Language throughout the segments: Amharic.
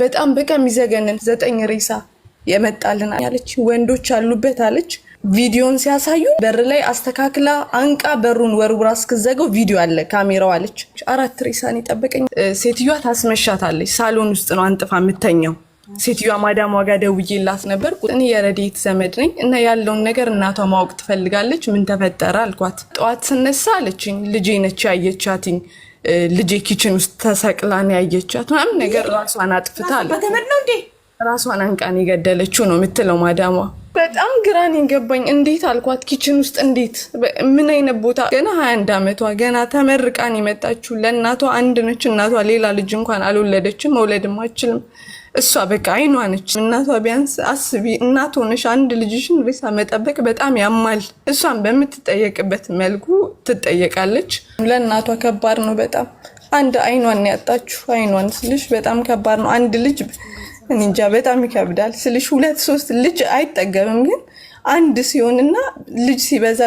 በጣም በቃ የሚዘገንን 9 ሬሳ የመጣልን ያለች ወንዶች አሉበት አለች። ቪዲዮን ሲያሳዩ በር ላይ አስተካክላ አንቃ በሩን ወርውራ እስከዘገው ቪዲዮ አለ ካሜራው አለች። 4 ሬሳን ይጠበቀኝ። ሴትዮዋ ታስመሻታለች። ሳሎን ውስጥ ነው አንጥፋ የምተኛው። ሴትዮዋ ማዳም ዋጋ ደውዬላት ነበር። እኔ የረዲት ዘመድ ነኝ እና ያለውን ነገር እናቷ ማወቅ ትፈልጋለች። ምን ተፈጠረ አልኳት። ጠዋት ስነሳ አለችኝ ልጄ ነች ያየቻትኝ። ልጄ ኪችን ውስጥ ተሰቅላን ያየቻት ምናምን ነገር ራሷን አጥፍታል። በተመድ ነው እንዴ ራሷን አንቃን የገደለችው ነው የምትለው ማዳሟ። በጣም ግራን ይገባኝ። እንዴት አልኳት ኪችን ውስጥ እንዴት ምን አይነት ቦታ? ገና 21 አመቷ ገና ተመርቃን የመጣችው ለእናቷ አንድ ነች። እናቷ ሌላ ልጅ እንኳን አልወለደችም፣ መውለድም አትችልም። እሷ በቃ አይኗ ነች እናቷ። ቢያንስ አስቢ እናት ሆነሽ አንድ ልጅሽን ሬሳ መጠበቅ በጣም ያማል። እሷን በምትጠየቅበት መልኩ ትጠየቃለች። ለእናቷ ከባድ ነው በጣም። አንድ አይኗን ያጣችሁ። አይኗን ስልሽ በጣም ከባድ ነው። አንድ ልጅ እንጃ በጣም ይከብዳል ስልሽ 2-3 ልጅ አይጠገብም፣ ግን አንድ ሲሆንና ልጅ ሲበዛ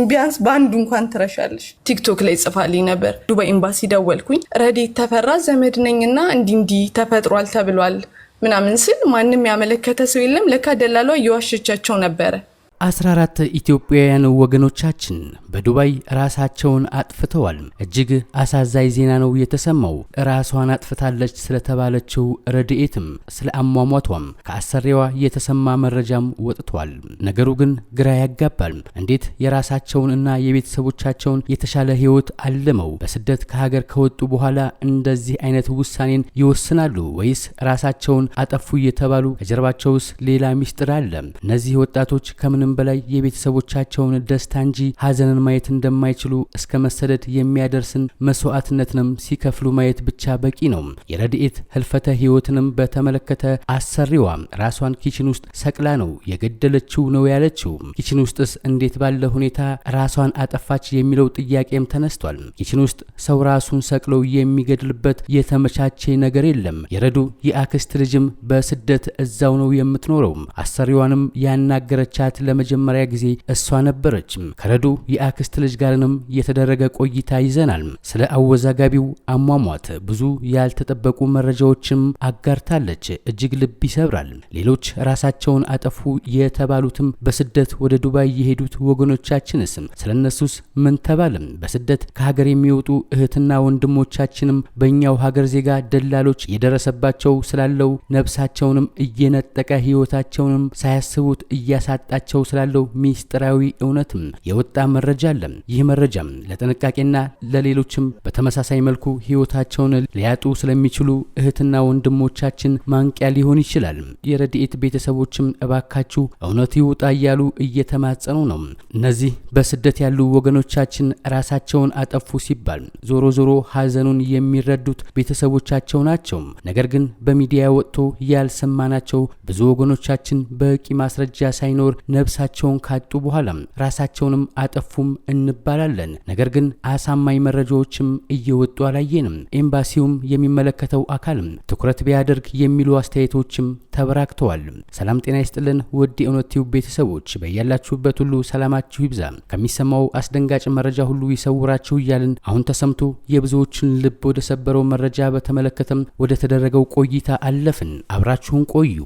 ቢያንስ በአንዱ እንኳን ትረሻለሽ። ቲክቶክ ላይ ጽፋልኝ ነበር። ዱባይ ኤምባሲ ደወልኩኝ። ረዲት ተፈራ ዘመድ ነኝና እንዲህ ተፈጥሯል ተብሏል ምናምን ስል ማንም ያመለከተ ሰው የለም። ለካ ደላሏ እየዋሸቻቸው ነበረ። 14 ኢትዮጵያውያን ወገኖቻችን በዱባይ ራሳቸውን አጥፍተዋል። እጅግ አሳዛኝ ዜና ነው የተሰማው። ራሷን አጥፍታለች ስለተባለችው ረድኤትም ስለ አሟሟቷም ከአሰሪዋ የተሰማ መረጃም ወጥቷል። ነገሩ ግን ግራ ያጋባል። እንዴት የራሳቸውንና የቤተሰቦቻቸውን የተሻለ ህይወት አልመው በስደት ከሀገር ከወጡ በኋላ እንደዚህ አይነት ውሳኔን ይወስናሉ? ወይስ ራሳቸውን አጠፉ እየተባሉ ከጀርባቸውስ ሌላ ሚስጥር አለ? እነዚህ ወጣቶች ከምንም በላይ የቤተሰቦቻቸውን ደስታ እንጂ ሀዘንን ማየት እንደማይችሉ እስከ መሰደድ የሚያደርስን መስዋዕትነትንም ሲከፍሉ ማየት ብቻ በቂ ነው። የረድኤት ህልፈተ ህይወትንም በተመለከተ አሰሪዋ ራሷን ኪችን ውስጥ ሰቅላ ነው የገደለችው ነው ያለችው። ኪችን ውስጥስ እንዴት ባለ ሁኔታ ራሷን አጠፋች የሚለው ጥያቄም ተነስቷል። ኪችን ውስጥ ሰው ራሱን ሰቅለው የሚገድልበት የተመቻቸ ነገር የለም። የረዱ የአክስት ልጅም በስደት እዛው ነው የምትኖረው። አሰሪዋንም ያናገረቻት ለመጀመሪያ ጊዜ እሷ ነበረች። ከረዱ የአክስት ልጅ ጋርንም የተደረገ ቆይታ ይዘናል። ስለ አወዛጋቢው አሟሟት ብዙ ያልተጠበቁ መረጃዎችም አጋርታለች። እጅግ ልብ ይሰብራል። ሌሎች ራሳቸውን አጠፉ የተባሉትም በስደት ወደ ዱባይ የሄዱት ወገኖቻችንስ ስለነሱስ ምን ተባለ? በስደት ከሀገር የሚወጡ እህትና ወንድሞቻችንም በእኛው ሀገር ዜጋ ደላሎች የደረሰባቸው ስላለው ነፍሳቸውንም እየነጠቀ ህይወታቸውንም ሳያስቡት እያሳጣቸው ስላለው ሚስጥራዊ እውነትም የወጣ መረጃ አለ። ይህ መረጃም ለጥንቃቄና ለሌሎችም በተመሳሳይ መልኩ ህይወታቸውን ሊያጡ ስለሚችሉ እህትና ወንድሞቻችን ማንቂያ ሊሆን ይችላል። የረድኤት ቤተሰቦችም እባካችሁ እውነት ይውጣ እያሉ እየተማጸኑ ነው። እነዚህ በስደት ያሉ ወገኖቻችን ራሳቸውን አጠፉ ሲባል ዞሮ ዞሮ ሀዘኑን የሚረዱት ቤተሰቦቻቸው ናቸው። ነገር ግን በሚዲያ ወጥቶ ያልሰማናቸው ብዙ ወገኖቻችን በቂ ማስረጃ ሳይኖር ነፍሳቸውን ካጡ በኋላ ራሳቸውንም አጠፉም እንባላለን። ነገር ግን አሳማኝ መረጃዎችም እየወጡ አላየንም። ኤምባሲውም የሚመለከተው አካልም ትኩረት ቢያደርግ የሚሉ አስተያየቶችም ተበራክተዋል። ሰላም ጤና ይስጥልን ውድ የእውነት ቲዩብ ቤተሰቦች፣ በያላችሁበት ሁሉ ሰላማችሁ ይብዛ፣ ከሚሰማው አስደንጋጭ መረጃ ሁሉ ይሰውራችሁ እያልን አሁን ተሰምቶ የብዙዎችን ልብ ወደ ሰበረው መረጃ በተመለከተም ወደ ተደረገው ቆይታ አለፍን። አብራችሁን ቆዩ።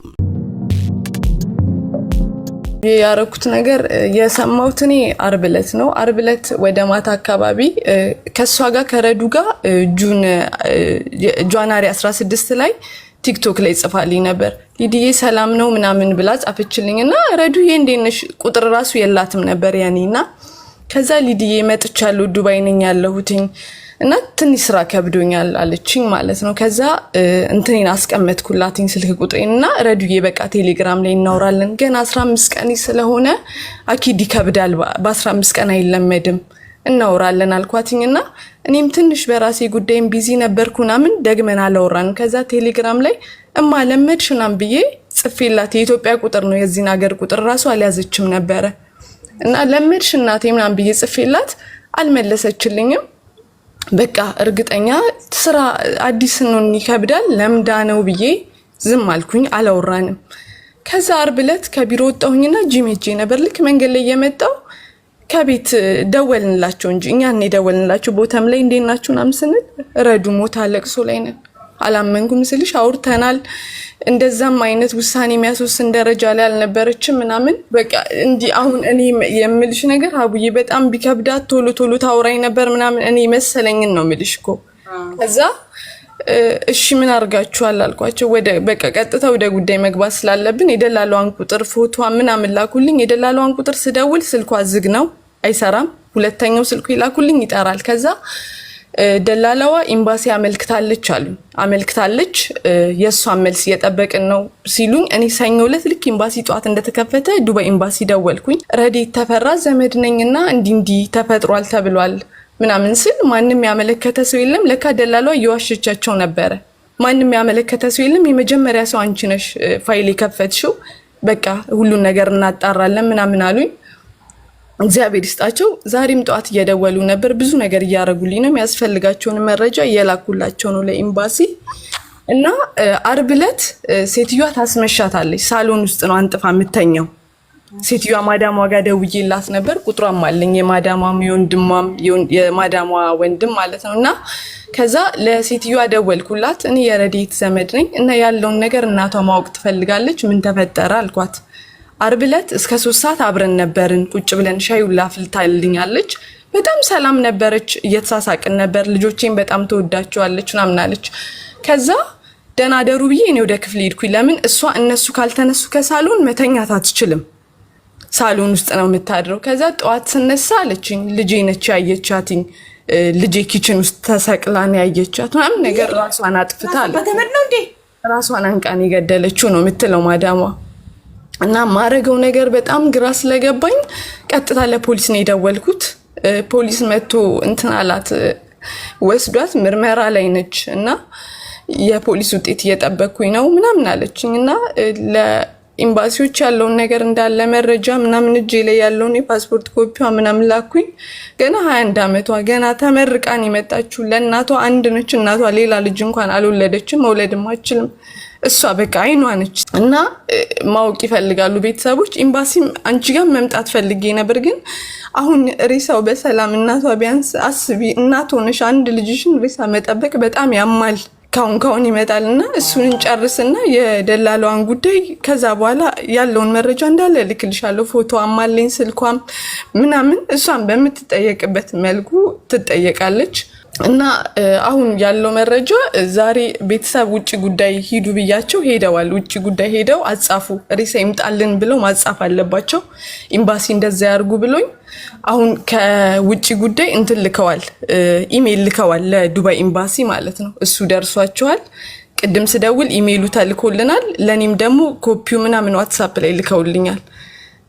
ያረኩት ነገር የሰማሁት እኔ አርብ ዕለት ነው። አርብ ዕለት ወደ ማታ አካባቢ ከሷ ጋር ከረዱ ጋር ጃንዋሪ 16 ላይ ቲክቶክ ላይ ጽፋልኝ ነበር። ሊዲዬ ሰላም ነው ምናምን ብላ ጻፈችልኝና ረዱዬ እንዴት ነሽ? ቁጥር ራሱ የላትም ነበር ያኔና ከዛ ሊዲዬ መጥቻለሁ ዱባይ ነኝ ያለሁትኝ እና ትንሽ ስራ ከብዶኛል አለችኝ ማለት ነው። ከዛ እንትኔን አስቀመጥኩላትኝ ስልክ ቁጥሬንና ረዱዬ በቃ ቴሌግራም ላይ እናወራለን፣ ገና 15 ቀን ስለሆነ አኪድ ይከብዳል፣ በ15 ቀን አይለመድም እናወራለን አልኳትኝና እኔም ትንሽ በራሴ ጉዳይም ቢዚ ነበርኩና ምን ደግመን አላወራን። ከዛ ቴሌግራም ላይ ለመድሽናም ብዬ ጽፌላት የኢትዮጵያ ቁጥር ነው የዚህን ሀገር ቁጥር ራሱ አልያዘችም ነበረ እና ለመድሽ እናቴ ምናምን ብዬ ጽፌላት አልመለሰችልኝም። በቃ እርግጠኛ ስራ አዲስ ነው ይከብዳል ለምዳ ነው ብዬ ዝም አልኩኝ፣ አላወራንም። ከዛ አርብ ዕለት ከቢሮ ወጣሁኝና ጂም ሄጄ ነበር። ልክ መንገድ ላይ የመጣው ከቤት ደወልንላቸው እንጂ እኛ እኔ ደወልንላቸው ቦታም ላይ እንዴት ናችሁ ምናምን ስንል ረዱ ሞታ ለቅሶ ላይ ነን። አላመንኩም ስልሽ አውርተናል። እንደዛም አይነት ውሳኔ የሚያስወስን ደረጃ ላይ አልነበረችም ምናምን በቃ እንዲህ አሁን እኔ የምልሽ ነገር አቡዬ በጣም ቢከብዳት ቶሎ ቶሎ ታውራኝ ነበር ምናምን እኔ መሰለኝን ነው የምልሽ እኮ። ከዛ እሺ ምን አድርጋችኋል አልኳቸው። በቃ ቀጥታ ወደ ጉዳይ መግባት ስላለብን የደላሏን ቁጥር ፎቶዋ ምናምን ላኩልኝ። የደላሏን ቁጥር ስደውል ስልኳ ዝግ ነው አይሰራም። ሁለተኛው ስልኩ ይላኩልኝ ይጠራል። ከዛ ደላላዋ ኤምባሲ አመልክታለች አሉ። አመልክታለች የእሷን መልስ እየጠበቅን ነው ሲሉኝ እኔ ሰኞ ዕለት ልክ ኤምባሲ ጠዋት እንደተከፈተ ዱባይ ኤምባሲ ደወልኩኝ። ረዴት ተፈራ ዘመድ ነኝና እንዲህ ተፈጥሯል ተብሏል ምናምን ስል ማንም ያመለከተ ሰው የለም። ለካ ደላላዋ እየዋሸቻቸው ነበረ። ማንም ያመለከተ ሰው የለም። የመጀመሪያ ሰው አንቺ ነሽ ፋይል የከፈትሽው፣ በቃ ሁሉን ነገር እናጣራለን ምናምን አሉኝ። እግዚአብሔር ይስጣቸው። ዛሬም ጠዋት እየደወሉ ነበር። ብዙ ነገር እያደረጉልኝ ነው። የሚያስፈልጋቸውን መረጃ እየላኩላቸው ነው ለኤምባሲ። እና አርብ ዕለት ሴትዮዋ ታስመሻታለች። ሳሎን ውስጥ ነው አንጥፋ የምተኛው። ሴትዮዋ ማዳሟ ጋር ደውዬላት ነበር። ቁጥሯም አለኝ የማዳሟም የወንድሟም የማዳሟ ወንድም ማለት ነው። እና ከዛ ለሴትዮዋ ደወልኩላት። እኔ የረዴት ዘመድ ነኝ እና ያለውን ነገር እናቷ ማወቅ ትፈልጋለች። ምን ተፈጠረ አልኳት። አርብ ዕለት እስከ 3 ሰዓት አብረን ነበርን። ቁጭ ብለን ሻይ ላፍልታልኛለች። በጣም ሰላም ነበረች። እየተሳሳቅን ነበር። ልጆቼን በጣም ተወዳቸዋለች ምናምን አለች። ከዛ ደህና ደሩ ብዬ እኔ ወደ ክፍል ሄድኩኝ። ለምን እሷ እነሱ ካልተነሱ ከሳሎን መተኛት አትችልም። ሳሎን ውስጥ ነው የምታድረው። ከዛ ጠዋት ስነሳ አለችኝ ልጄ ነች ያየቻትኝ። ልጄ ኪችን ውስጥ ተሰቅላን ያየቻት ምናምን ነገር ራሷን አጥፍታለች። በገመድ ነው እንዴ ራሷን አንቃን የገደለችው ነው የምትለው ማዳሟ። እና ማረገው ነገር በጣም ግራ ስለገባኝ ቀጥታ ለፖሊስ ነው የደወልኩት። ፖሊስ መጥቶ እንትን አላት፣ ወስዷት ምርመራ ላይ ነች እና የፖሊስ ውጤት እየጠበቅኩኝ ነው ምናምን አለችኝ። እና ለኤምባሲዎች ያለውን ነገር እንዳለ መረጃ ምናምን እጄ ላይ ያለውን የፓስፖርት ኮፒዋ ምናምን ላኩኝ። ገና 21 ዓመቷ ገና ተመርቃን የመጣችው ለእናቷ አንድ ነች። እናቷ ሌላ ልጅ እንኳን አልወለደችም፣ መውለድም አትችልም። እሷ በቃ አይኗ ነች። እና ማወቅ ይፈልጋሉ ቤተሰቦች። ኤምባሲም አንቺ ጋር መምጣት ፈልጌ ነበር፣ ግን አሁን ሬሳው በሰላም እናቷ ቢያንስ አስቢ፣ እናት ሆነሽ አንድ ልጅሽን ሬሳ መጠበቅ በጣም ያማል። ካሁን ይመጣልና እሱን እንጨርስና የደላላዋን ጉዳይ ከዛ በኋላ ያለውን መረጃ እንዳለ ልክልሻለሁ። ፎቶ አማለኝ ስልኳም ምናምን እሷን በምትጠየቅበት መልኩ ትጠየቃለች። እና አሁን ያለው መረጃ ዛሬ ቤተሰብ ውጪ ጉዳይ ሂዱ ብያቸው ሄደዋል። ውጪ ጉዳይ ሄደው አጻፉ። ሬሳ ይምጣልን ብለው ማጻፍ አለባቸው። ኤምባሲ እንደዛ ያርጉ ብሎኝ አሁን ከውጪ ጉዳይ እንትን ልከዋል፣ ኢሜል ልከዋል ለዱባይ ኤምባሲ ማለት ነው። እሱ ደርሷቸዋል። ቅድም ስደውል ኢሜሉ ተልኮልናል። ለኔም ደግሞ ኮፒው ምናምን ዋትስአፕ ላይ ልከውልኛል።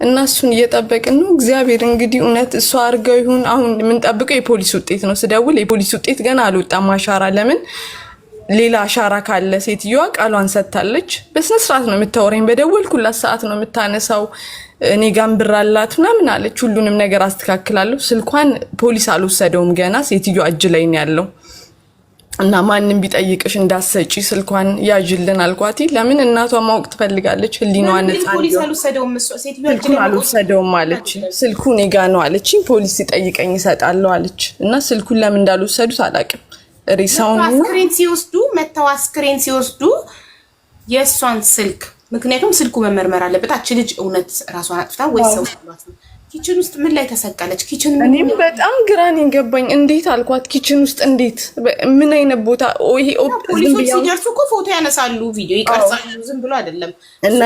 እና እሱን እየጠበቅን ነው። እግዚአብሔር እንግዲህ እውነት እሷ አርገው ይሁን። አሁን የምንጠብቀው የፖሊስ ውጤት ነው። ስደውል የፖሊስ ውጤት ገና አልወጣም። አሻራ ለምን ሌላ አሻራ ካለ ሴትዮዋ ቃሏን ሰጥታለች። በስነ ስርዓት ነው የምታወራኝ። በደወልኩላት ሰዓት ነው የምታነሳው። እኔ ጋር ብር አላት ምናምን አለች። ሁሉንም ነገር አስተካክላለሁ። ስልኳን ፖሊስ አልወሰደውም ገና፣ ሴትዮዋ እጅ ላይ ነው ያለው። እና ማንንም ቢጠይቅሽ እንዳሰጪ ስልኳን ያጅልን አልኳት። ለምን እናቷ ማወቅ ትፈልጋለች። ህሊናዋ ነፃ አልወሰደውም አለች። ስልኩ እኔ ጋ ነው አለች። ፖሊስ ሲጠይቀኝ እሰጣለሁ አለች። እና ስልኩን ለምን እንዳልወሰዱት አላውቅም። ሬሳውን አስክሬን ሲወስዱ የእሷን ስልክ፣ ምክንያቱም ስልኩ መመርመር አለበት። አች ልጅ እውነት ራሷን አጥፍታ ወይ ሰው ማለት ነው። ኪችን ውስጥ ምን ላይ ተሰቀለች? ኪችን እኔም በጣም ግራን ይገባኝ። እንዴት አልኳት፣ ኪችን ውስጥ እንዴት? ምን አይነት ቦታ? ይሄ ፖሊሶች ሲደርሱ እኮ ፎቶ ያነሳሉ፣ ቪዲዮ ይቀርጻሉ። ዝም ብሎ አይደለም። እና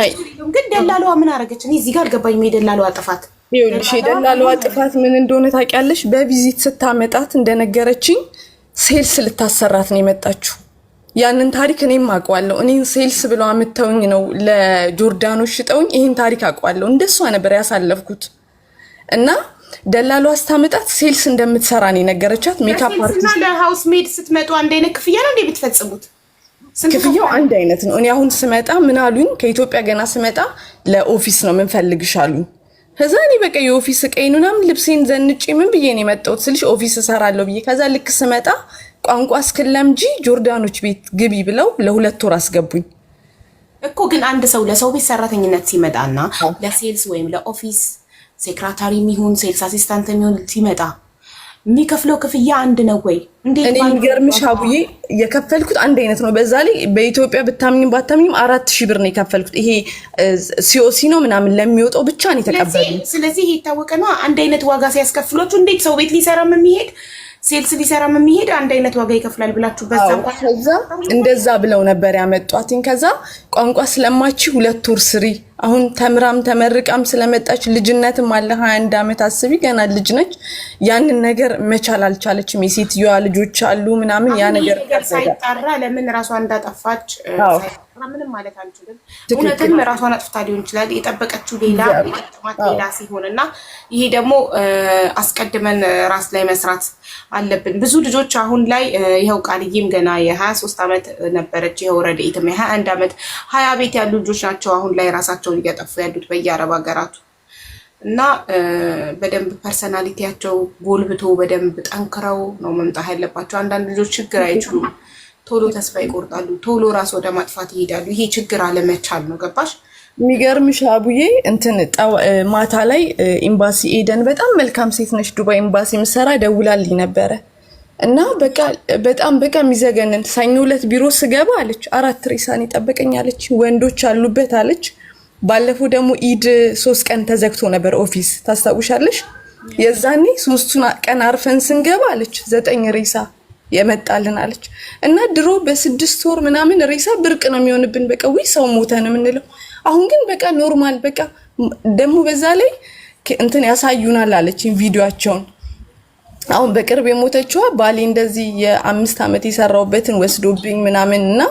ግን ደላላዋ ምን አረገች? እኔ እዚህ ጋር አልገባኝም። የደላላዋ ጥፋት ይኸውልሽ፣ የደላላዋ ጥፋት ምን እንደሆነ ታውቂያለሽ? በቪዚት ስታመጣት እንደነገረችኝ ሴልስ ልታሰራት ነው የመጣችው። ያንን ታሪክ እኔም አውቀዋለሁ። እኔን ሴልስ ብለው አምጥተውኝ ነው ለጆርዳኖች ሽጠውኝ። ይሄን ታሪክ አውቀዋለሁ። እንደሷ ነበር ያሳለፍኩት። እና ደላላዋ ስታመጣት ሴልስ እንደምትሰራ ነው የነገረቻት። ሜካፕ አርቲስት ለሃውስ ሜድ ስትመጡ አንድ አይነት ክፍያ ነው እንዴ ብትፈጽሙት? ክፍያው አንድ አይነት ነው። እኔ አሁን ስመጣ ምን አሉኝ? ከኢትዮጵያ ገና ስመጣ ለኦፊስ ነው ምን ፈልግሽ አሉኝ። ከዛ እኔ በቃ የኦፊስ እቀይን ምናምን ልብሴን ዘንጬ ምን ብዬ ነው የመጣሁት ስልሽ ኦፊስ እሰራለሁ ብዬ። ከዛ ልክ ስመጣ ቋንቋ እስክለምጂ ጆርዳኖች ቤት ግቢ ብለው ለ2 ወር አስገቡኝ እኮ። ግን አንድ ሰው ለሰው ቤት ሰራተኝነት ሲመጣና ለሴልስ ወይም ለኦፊስ ሴክሬታሪ የሚሆን ሴልስ አሲስታንት የሚሆን ሲመጣ የሚከፍለው ክፍያ አንድ ነው ወይ? እንዴት እኔ የሚገርምሽ አቡዬ የከፈልኩት አንድ አይነት ነው። በዛ ላይ በኢትዮጵያ ብታምኝም ባታምኝም 4000 ብር ነው የከፈልኩት። ይሄ ሲኦሲ ነው ምናምን ለሚወጣው ብቻ ነው የተቀበሉት። ስለዚህ የታወቀ ነው አንድ አይነት ዋጋ ሲያስከፍሏችሁ እንዴት ሰው ቤት ሊሰራም የሚሄድ ሴልስ ሊሰራም የሚሄድ አንድ አይነት ዋጋ ይከፍላል ብላችሁ በዛ እንኳን ከዛ እንደዛ ብለው ነበር ያመጧትኝ። ከዛ ቋንቋ ስለማቺ 2 ወር ስሪ። አሁን ተምራም ተመርቃም ስለመጣች ልጅነትም አለ 21 ዓመት አስቢ ገና ልጅ ነች። ያንን ነገር መቻል አልቻለችም። የሴትዮዋ ልጆች አሉ ምናምን ያ ነገር ሳይጣራ ለምን ራሷ እንዳጠፋች ምንም ማለት አንችልም። እውነትም ራሷን አጥፍታ ሊሆን ይችላል። የጠበቀችው ሌላ የጠማት ሌላ ሲሆንና ይሄ ደግሞ አስቀድመን ራስ ላይ መስራት አለብን። ብዙ ልጆች አሁን ላይ ይኸው ቃልዬም ገና የ23 ዓመት ነበረች። ይኸው ረድኤትም የ21 ዓመት 20 ቤት ያሉ ልጆች ናቸው አሁን ላይ ራሳቸውን እያጠፉ ያሉት በየአረብ ሀገራቱ እና በደንብ ፐርሰናሊቲያቸው ጎልብቶ በደንብ ጠንክረው ነው መምጣት ያለባቸው። አንዳንድ ልጆች ችግር አይችሉም፣ ቶሎ ተስፋ ይቆርጣሉ፣ ቶሎ ራስ ወደ ማጥፋት ይሄዳሉ። ይሄ ችግር አለመቻል ነው። ገባሽ? የሚገርምሽ አቡዬ እንትን ማታ ላይ ኤምባሲ ኤደን በጣም መልካም ሴት ነች፣ ዱባይ ኤምባሲ ምሰራ ደውላልኝ ነበረ እና በቃ በጣም በቃ የሚዘገንን ሰኞ ዕለት ቢሮ ስገባ አለች 4 ሬሳን ይጠበቀኝ አለች፣ ወንዶች አሉበት አለች። ባለፈው ደግሞ ኢድ 3 ቀን ተዘግቶ ነበር ኦፊስ ታስታውሻለሽ? የዛኔ 3ቱን ቀን አርፈን ስንገባ አለች 9 ሬሳ የመጣልን አለች። እና ድሮ በ6 ወር ምናምን ሬሳ ብርቅ ነው የሚሆንብን። በቃ ወይ ሰው ሞተ ነው የምንለው። አሁን ግን በቃ ኖርማል በቃ ደግሞ በዛ ላይ እንትን ያሳዩናል አለች ቪዲዮአቸውን። አሁን በቅርብ የሞተችዋ ባሌ እንደዚህ የ5 ዓመት የሰራውበትን ወስዶብኝ ምናምን እና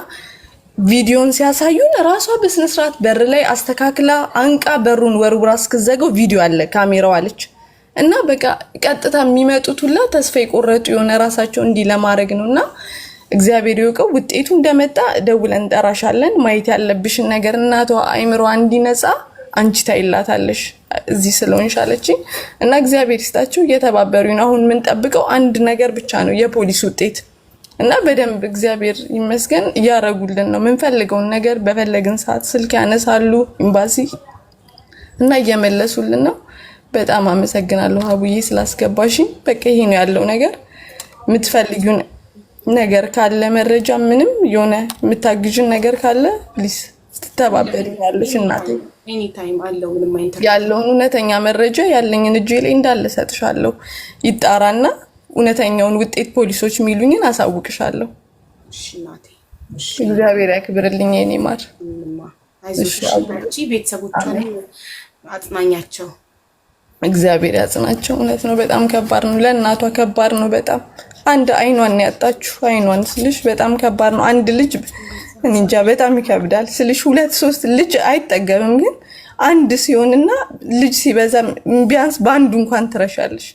ቪዲዮን ሲያሳዩን ራሷ በስነ ስርዓት በር ላይ አስተካክላ አንቃ በሩን ወርውራ እስክዘገው ቪዲዮ አለ ካሜራው አለች። እና በቃ ቀጥታ የሚመጡት ሁላ ተስፋ የቆረጡ የሆነ ራሳቸው እንዲ ለማድረግ ነውና እግዚአብሔር ይወቀው። ውጤቱ እንደመጣ ደውለን እንጠራሻለን። ማየት ያለብሽን ነገር እናቷ አይምሮ እንዲነጻ አንቺ ታይላታለሽ እዚህ ስለሆንሽ አለችኝ። እና እግዚአብሔር ይስጣችሁ እየተባበሩኝ ነው። አሁን ምን ጠብቀው አንድ ነገር ብቻ ነው የፖሊስ ውጤት እና በደንብ እግዚአብሔር ይመስገን እያረጉልን ነው። ምንፈልገውን ነገር በፈለግን ሰዓት ስልክ ያነሳሉ ኤምባሲ እና እየመለሱልን ነው። በጣም አመሰግናለሁ አቡዬ ስላስገባሽኝ። በቃ ይሄ ነው ያለው ነገር። የምትፈልጊው ነገር ካለ መረጃ ምንም የሆነ የምታግዥን ነገር ካለ ፕሊስ ትተባበሪኛለሽ እናቴ። ኤኒ ታይም አለው ምንም አይነት ያለውን እውነተኛ መረጃ ያለኝን እጄ ላይ እንዳለ ሰጥሻለሁ። ይጣራና እውነተኛውን ውጤት ፖሊሶች የሚሉኝን አሳውቅሻለሁ። እሺ እናቴ። እግዚአብሔር ያክብርልኝ የኔ ማር። አይዞሽ አንቺ ቤተሰቦቿን አጽናኛቸው። እግዚአብሔር ያጽናቸው። እውነት ነው በጣም ከባድ ነው። ለእናቷ ከባድ ነው በጣም። አንድ አይኗን ያጣችሁ አይኗን ስልሽ በጣም ከባድ ነው። አንድ ልጅ እንጃ በጣም ይከብዳል ስልሽ 2-3 ልጅ አይጠገብም፣ ግን አንድ ሲሆንና ልጅ ሲበዛ ቢያንስ በአንዱ እንኳን ትረሻለሽ።